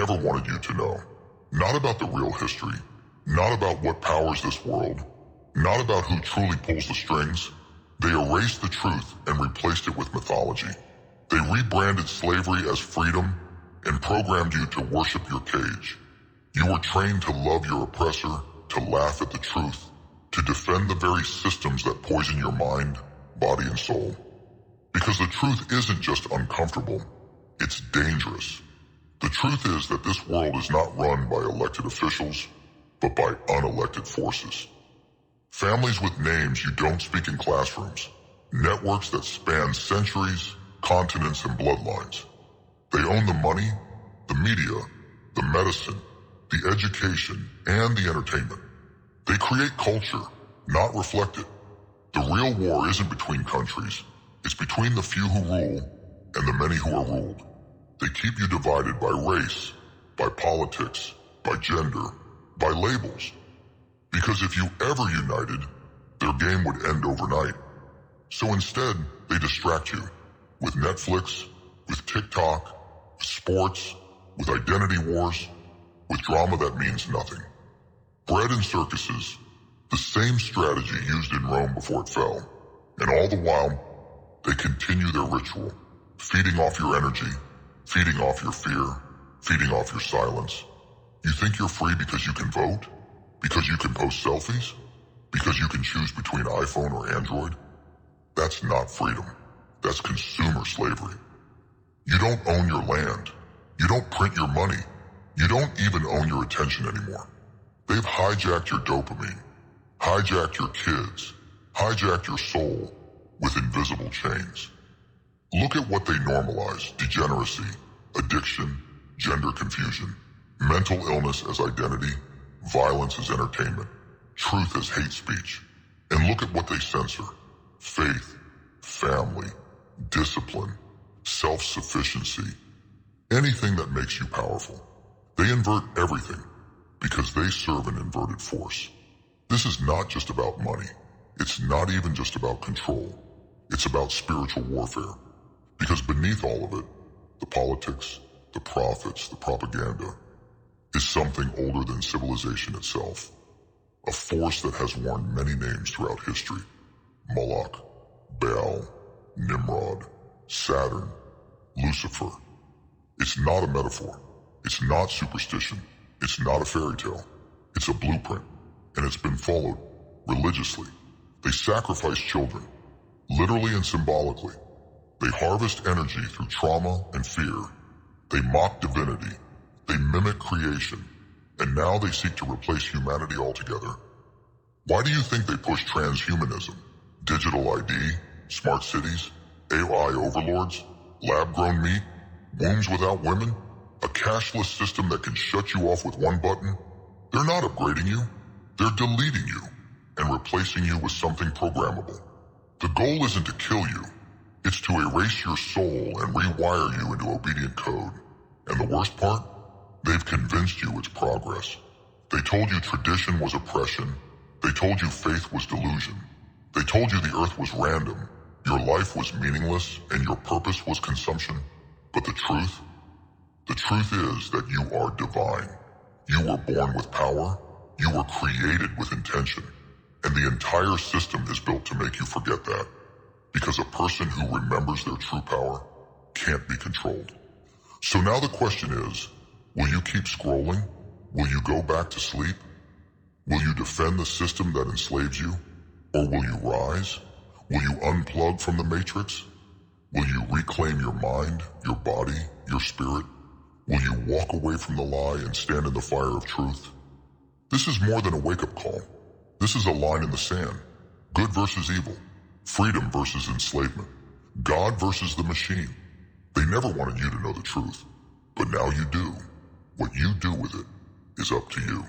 never wanted you to know. Not about the real history, not about what powers this world, not about who truly pulls the strings. They erased the truth and replaced it with mythology. They rebranded slavery as freedom and programmed you to worship your cage. You were trained to love your oppressor, to laugh at the truth, to defend the very systems that poison your mind, body, and soul. Because the truth isn't just uncomfortable, it's dangerous. The truth is that this world is not run by elected officials, but by unelected forces. Families with names you don't speak in classrooms, networks that span centuries, continents, and bloodlines. They own the money, the media, the medicine, the education, and the entertainment. They create culture, not reflect it. The real war isn't between countries. It's between the few who rule and the many who are ruled. They keep you divided by race, by politics, by gender, by labels. Because if you ever united, their game would end overnight. So instead, they distract you with Netflix, with TikTok, with sports, with identity wars, with drama that means nothing. Bread and circuses, the same strategy used in Rome before it fell. And all the while, they continue their ritual, feeding off your energy, feeding off your fear, feeding off your silence. You think you're free because you can vote? Because you can post selfies? Because you can choose between iPhone or Android? That's not freedom. That's consumer slavery. You don't own your land. You don't print your money. You don't even own your attention anymore. They've hijacked your dopamine, hijacked your kids, hijacked your soul with invisible chains. Look at what they normalize: degeneracy, addiction, gender confusion, mental illness as identity, violence as entertainment, truth as hate speech. And look at what they censor: faith, family, discipline, self-sufficiency, anything that makes you powerful. They invert everything because they serve an inverted force. This is not just about money. It's not even just about control. It's about spiritual warfare. Because beneath all of it, the politics, the prophets, the propaganda, is something older than civilization itself. A force that has worn many names throughout history: Moloch, Baal, Nimrod, Saturn, Lucifer. It's not a metaphor. It's not superstition. It's not a fairy tale. It's a blueprint, and it's been followed religiously. They sacrifice children, literally and symbolically. They harvest energy through trauma and fear. They mock divinity. They mimic creation. And now they seek to replace humanity altogether. Why do you think they push transhumanism, digital ID, smart cities, AI overlords, lab-grown meat, wombs without women, a cashless system that can shut you off with one button? They're not upgrading you. They're deleting you and replacing you with something programmable. The goal isn't to kill you. It's to erase your soul and rewire you into obedient code. And the worst part? They've convinced you it's progress. They told you tradition was oppression. They told you faith was delusion. They told you the earth was random, your life was meaningless, and your purpose was consumption. But the truth? The truth is that you are divine. You were born with power. You were created with intention. And the entire system is built to make you forget that. Because a person who remembers their true power can't be controlled. So now the question is, will you keep scrolling? Will you go back to sleep? Will you defend the system that enslaves you? Or will you rise? Will you unplug from the matrix? Will you reclaim your mind, your body, your spirit? Will you walk away from the lie and stand in the fire of truth? This is more than a wake-up call. This is a line in the sand. Good versus evil. Freedom versus enslavement. God versus the machine. They never wanted you to know the truth, but now you do. What you do with it is up to you.